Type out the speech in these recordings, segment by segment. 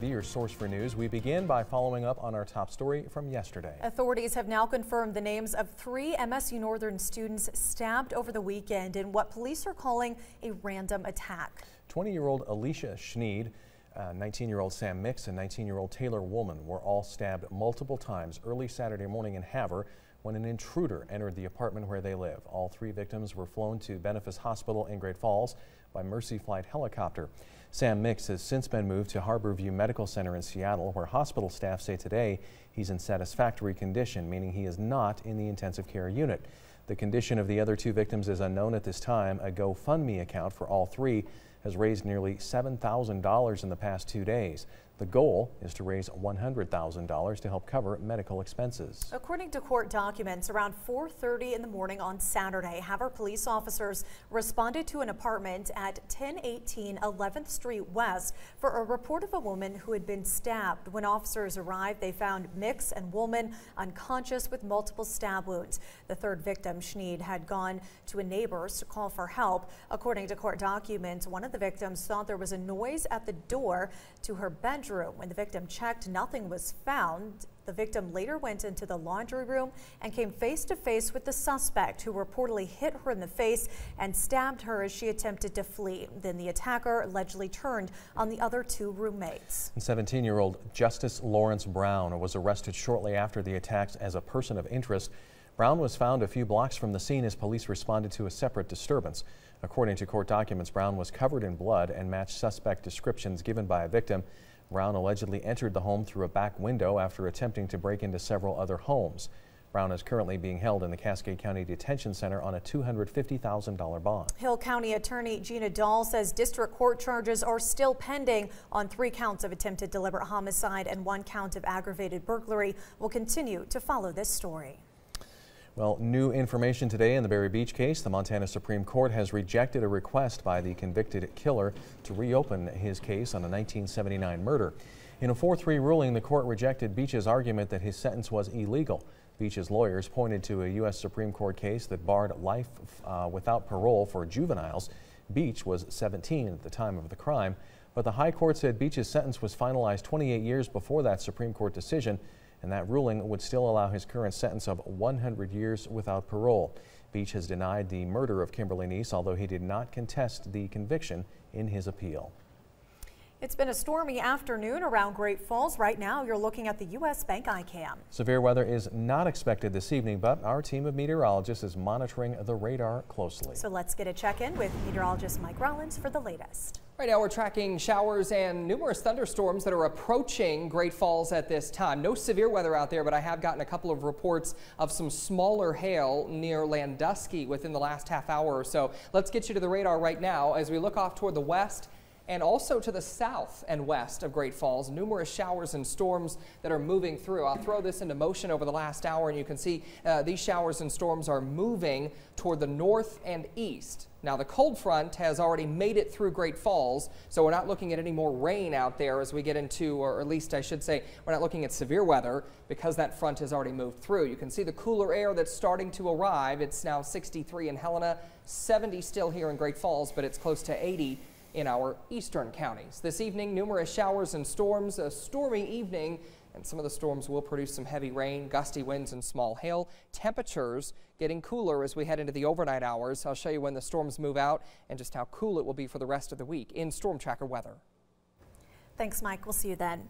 Your source for news. We begin by following up on our top story from yesterday. Authorities have now confirmed the names of 3 MSU Northern students stabbed over the weekend in what police are calling a random attack. 20-year-old Alicia Schneed, 19-year-old Sam Mix, and 19-year-old Taylor Woolman were all stabbed multiple times early Saturday morning in Havre when an intruder entered the apartment where they live. All 3 victims were flown to Benefice Hospital in Great Falls by Mercy Flight helicopter. Sam Mix has since been moved to Harborview Medical Center in Seattle, where hospital staff say today he's in satisfactory condition, meaning he is not in the intensive care unit. The condition of the other 2 victims is unknown at this time. A GoFundMe account for all 3 has raised nearly $7,000 in the past 2 days. The goal is to raise $100,000 to help cover medical expenses. According to court documents, around 4:30 in the morning on Saturday, Havre police officers responded to an apartment at 1018 11th Street West for a report of a woman who had been stabbed. When officers arrived, they found Mix and Woolman unconscious with multiple stab wounds. The 3rd victim, Schneed, had gone to a neighbor's to call for help. According to court documents, one of the victims thought there was a noise at the door to her bedroom. When the victim checked, nothing was found. The victim later went into the laundry room and came face to face with the suspect, who reportedly hit her in the face and stabbed her as she attempted to flee. Then the attacker allegedly turned on the other 2 roommates. 17-year-old Justice Lawrence Brown was arrested shortly after the attacks as a person of interest. Brown was found a few blocks from the scene as police responded to a separate disturbance. According to court documents, Brown was covered in blood and matched suspect descriptions given by a victim. Brown allegedly entered the home through a back window after attempting to break into several other homes. Brown is currently being held in the Cascade County Detention Center on a $250,000 bond. Hill County Attorney Gina Dahl says district court charges are still pending on 3 counts of attempted deliberate homicide and 1 count of aggravated burglary. We'll continue to follow this story. Well, new information today in the Berry Beach case. The Montana Supreme Court has rejected a request by the convicted killer to reopen his case on a 1979 murder. In a 4-3 ruling, the court rejected Beach's argument that his sentence was illegal. Beach's lawyers pointed to a U.S. Supreme Court case that barred life without parole for juveniles. Beach was 17 at the time of the crime, but the High Court said Beach's sentence was finalized 28 years before that Supreme Court decision, and that ruling would still allow his current sentence of 100 years without parole. Beach has denied the murder of Kimberly Neese, although he did not contest the conviction in his appeal. It's been a stormy afternoon around Great Falls. Right now, you're looking at the U.S. Bank iCam. Severe weather is not expected this evening, but our team of meteorologists is monitoring the radar closely. So let's get a check-in with meteorologist Mike Rollins for the latest. Right now, we're tracking showers and numerous thunderstorms that are approaching Great Falls at this time. No severe weather out there, but I have gotten a couple of reports of some smaller hail near Landusky within the last half hour or so. Let's get you to the radar right now as we look off toward the west and also to the south and west of Great Falls. Numerous showers and storms that are moving through. I'll throw this into motion over the last hour, and you can see these showers and storms are moving toward the north and east. Now, the cold front has already made it through Great Falls, so we're not looking at any more rain out there as we get into, or at least I should say, we're not looking at severe weather because that front has already moved through. You can see the cooler air that's starting to arrive. It's now 63 in Helena, 70 still here in Great Falls, but it's close to 80 in our eastern counties. This evening, numerous showers and storms, a stormy evening, and some of the storms will produce some heavy rain, gusty winds, and small hail. Temperatures getting cooler as we head into the overnight hours. I'll show you when the storms move out and just how cool it will be for the rest of the week in Storm Tracker weather. Thanks, Mike. We'll see you then.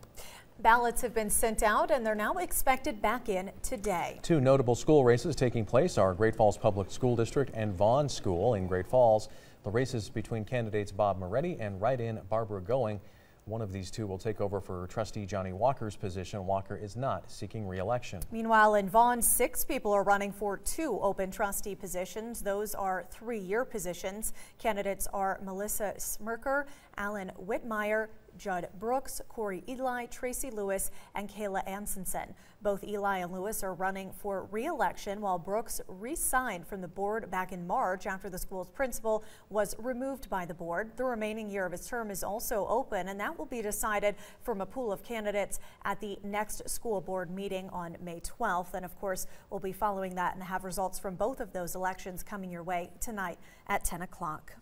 Ballots have been sent out and they're now expected back in today. 2 notable school races taking place are Great Falls Public School District and Vaughn School in Great Falls. The races between candidates Bob Moretti and write-in Barbara Going. One of these 2 will take over for trustee Johnny Walker's position. Walker is not seeking re-election. Meanwhile, in Vaughn, 6 people are running for 2 open trustee positions. Those are 3-year positions. Candidates are Melissa Smirker, Alan Whitmire, Judd Brooks, Corey Eli, Tracy Lewis, and Kayla Ansenson. Both Eli and Lewis are running for re-election, while Brooks resigned from the board back in March after the school's principal was removed by the board. The remaining year of his term is also open, and that will be decided from a pool of candidates at the next school board meeting on May 12th. And of course, we'll be following that and have results from both of those elections coming your way tonight at 10 o'clock.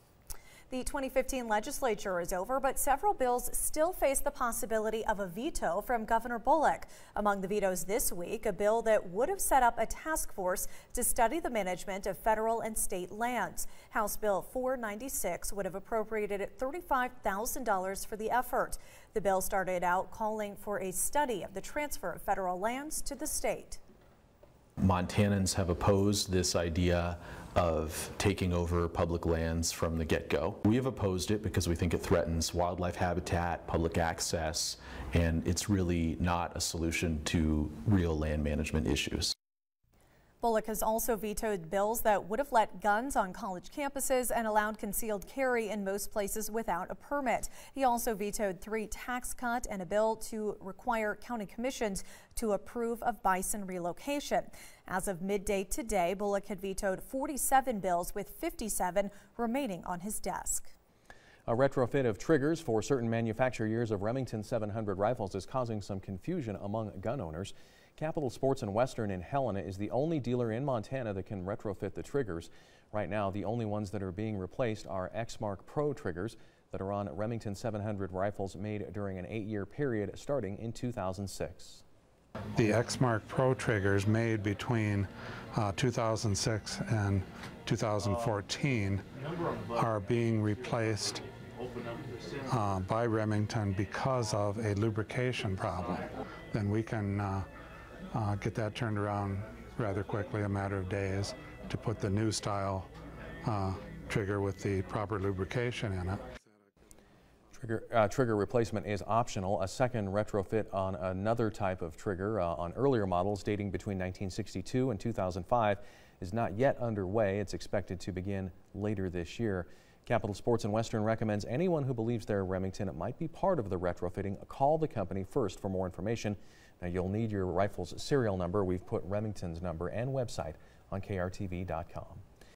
The 2015 legislature is over, but several bills still face the possibility of a veto from Governor Bullock. Among the vetoes this week, a bill that would have set up a task force to study the management of federal and state lands. House Bill 496 would have appropriated $35,000 for the effort. The bill started out calling for a study of the transfer of federal lands to the state. Montanans have opposed this idea of taking over public lands from the get-go. We have opposed it because we think it threatens wildlife habitat, public access, and it's really not a solution to real land management issues. Bullock has also vetoed bills that would have let guns on college campuses and allowed concealed carry in most places without a permit. He also vetoed 3 tax cuts and a bill to require county commissions to approve of bison relocation. As of midday today, Bullock had vetoed 47 bills with 57 remaining on his desk. A retrofit of triggers for certain manufacture years of Remington 700 rifles is causing some confusion among gun owners. Capital Sports and Western in Helena is the only dealer in Montana that can retrofit the triggers. Right now, the only ones that are being replaced are X-Mark Pro triggers that are on Remington 700 rifles made during an 8-year period starting in 2006. The X-Mark Pro triggers made between 2006 and 2014 are being replaced by Remington because of a lubrication problem. Then we can get that turned around rather quickly, a matter of days, to put the new style trigger with the proper lubrication in it. Trigger replacement is optional. A second retrofit on another type of trigger on earlier models dating between 1962 and 2005 is not yet underway. It's expected to begin later this year. Capital Sports and Western recommends anyone who believes their Remington might be part of the retrofitting call the company first for more information. Now, you'll need your rifle's serial number. We've put Remington's number and website on KRTV.com.